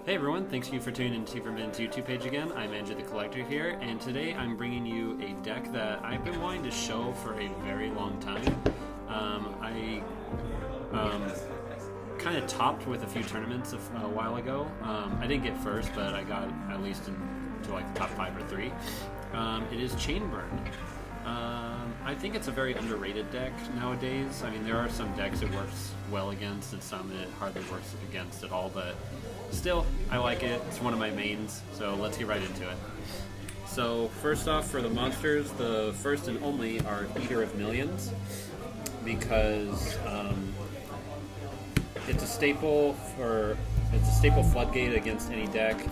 Hey everyone, thanks you for tuning into Superman's YouTube page again. I'm Andrew the Collector here, and today I'm bringing you a deck that I've been wanting to show for a very long time. I kind of topped with a few tournaments a while ago. I didn't get first, but I got at least into like the top 5 or 3. It is Chainburn. I think it's a very underrated deck nowadays. I mean, there are some decks it works well against and some it hardly works against at all, but still, I like it. It's one of my mains, so let's get right into it. So first off, for the monsters, the first and only are Eater of Millions, because it's a staple floodgate against any deck.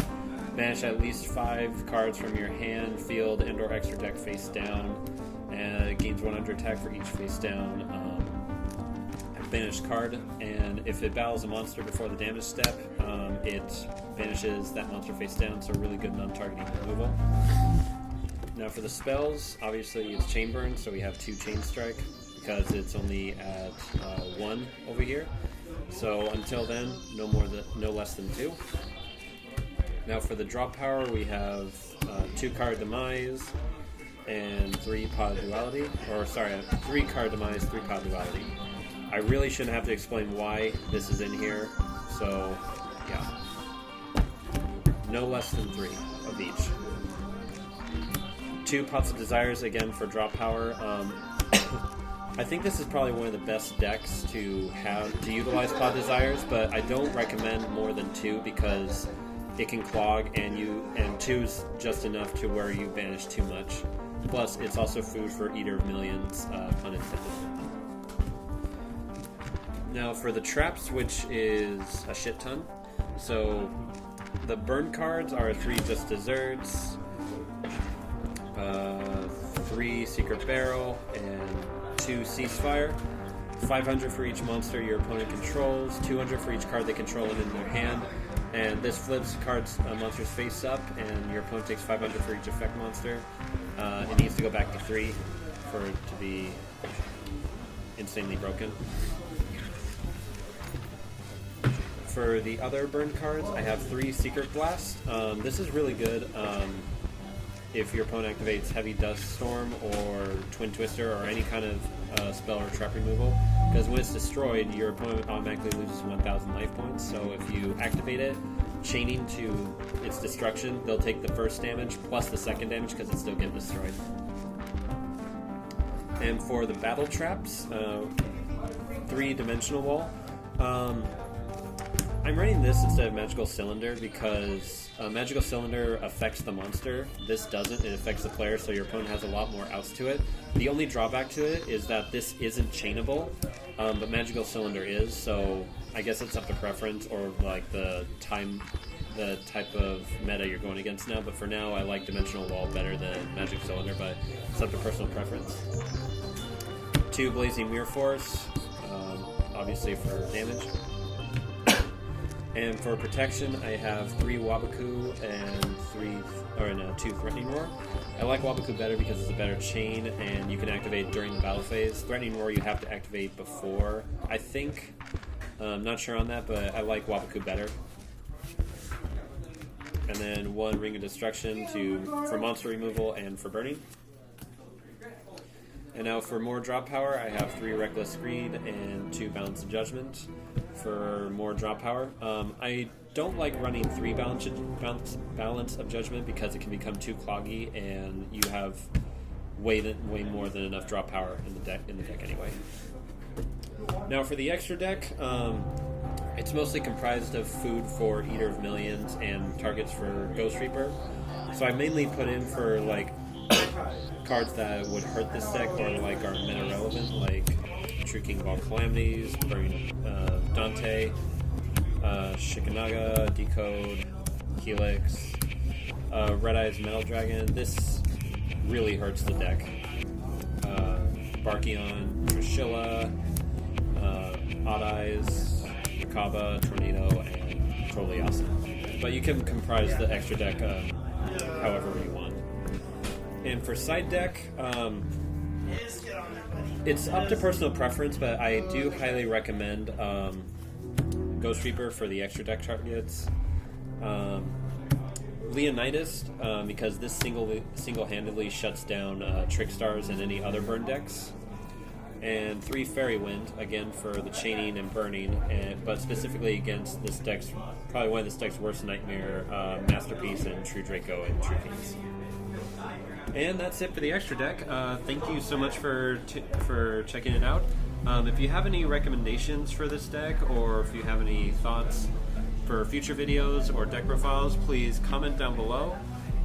Banish at least 5 cards from your hand, field, and/or extra deck face down, and it gains 100 attack for each face down banished card. And if it battles a monster before the damage step, it banishes that monster face down, so really good non-targeting removal. Now for the spells, obviously it's Chainburn, so we have 2 Chain Strike because it's only at 1 over here. So until then, no less than 2. Now for the drop power, we have 2 card Demise and 3 Pod Duality. 3 card Demise, 3 Pod Duality. I really shouldn't have to explain why this is in here, so yeah. No less than 3 of each. 2 Pots of Desires, again for drop power. I think this is probably one of the best decks to utilize Pod Desires, but I don't recommend more than 2 because it can clog, and 2's just enough to where you banish too much. Plus, it's also food for Eater of Millions, pun intended. Now for the traps, which is a shit ton. So the burn cards are 3 Just Desserts, 3 Secret Barrel, and 2 Ceasefire. 500 for each monster your opponent controls, 200 for each card they control and in their hand. And this flips monsters face up, and your opponent takes 500 for each effect monster. It needs to go back to 3 for it to be insanely broken. For the other burn cards, I have 3 Secret Blast. This is really good if your opponent activates Heavy Dust Storm or Twin Twister or any kind of spell or trap removal, because when it's destroyed, your opponent automatically loses 1,000 life points. So if you activate it, chaining to its destruction, they'll take the first damage plus the second damage because it's still getting destroyed. And for the battle traps, 3-dimensional wall. I'm running this instead of Magical Cylinder because Magical Cylinder affects the monster. This doesn't. It affects the player, so your opponent has a lot more outs to it. The only drawback to it is that this isn't chainable, but Magical Cylinder is, so I guess it's up to preference or like the type of meta you're going against now. But for now, I like Dimensional Wall better than Magic Cylinder, but it's up to personal preference. 2 Blazing Mirror Force, obviously for damage. And for protection, I have 3 Waboku and 2 Threatening Roar. I like Waboku better because it's a better chain, and you can activate during the battle phase. Threatening Roar you have to activate before, I think. I'm not sure on that, but I like Waboku better. And then 1 Ring of Destruction for monster removal and for burning. And now for more drop power, I have 3 Reckless Greed and 2 Balance of Judgment for more drop power. I don't like running 3 Balance of Judgment because it can become too cloggy, and you have way more than enough drop power in the deck anyway. Now for the extra deck, it's mostly comprised of food for Eater of Millions and targets for Ghost Reaper. So I mainly put in for like cards that would hurt this deck or like are meta relevant, like True King of All Calamities, Dante, Shikanaga, Decode, Helix, Red Eyes Metal Dragon. This really hurts the deck. Barkion, Trishilla, Odd Eyes, Rakaba, Tornado, and Trolleyasa. But you can comprise the extra deck however you want. And for side deck, it's up to personal preference, but I do highly recommend Ghost Reaper for the extra deck targets. Leonidas, because this single-handedly shuts down Trickstars and any other burn decks. And 3 Fairy Wind, again for the chaining and burning, but specifically against this deck's, probably one of this deck's worst nightmare, Masterpiece and True Draco and True Kings. And that's it for the extra deck. Thank you so much for checking it out. If you have any recommendations for this deck, or if you have any thoughts for future videos or deck profiles, please comment down below,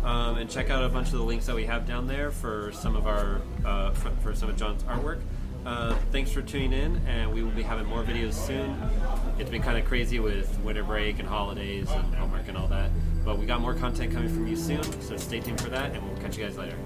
and check out a bunch of the links that we have down there for some of our for some of John's artwork. Thanks for tuning in, and we will be having more videos soon. It's been kind of crazy with winter break and holidays and homework and all that, but we got more content coming from you soon, so stay tuned for that, and we'll catch you guys later.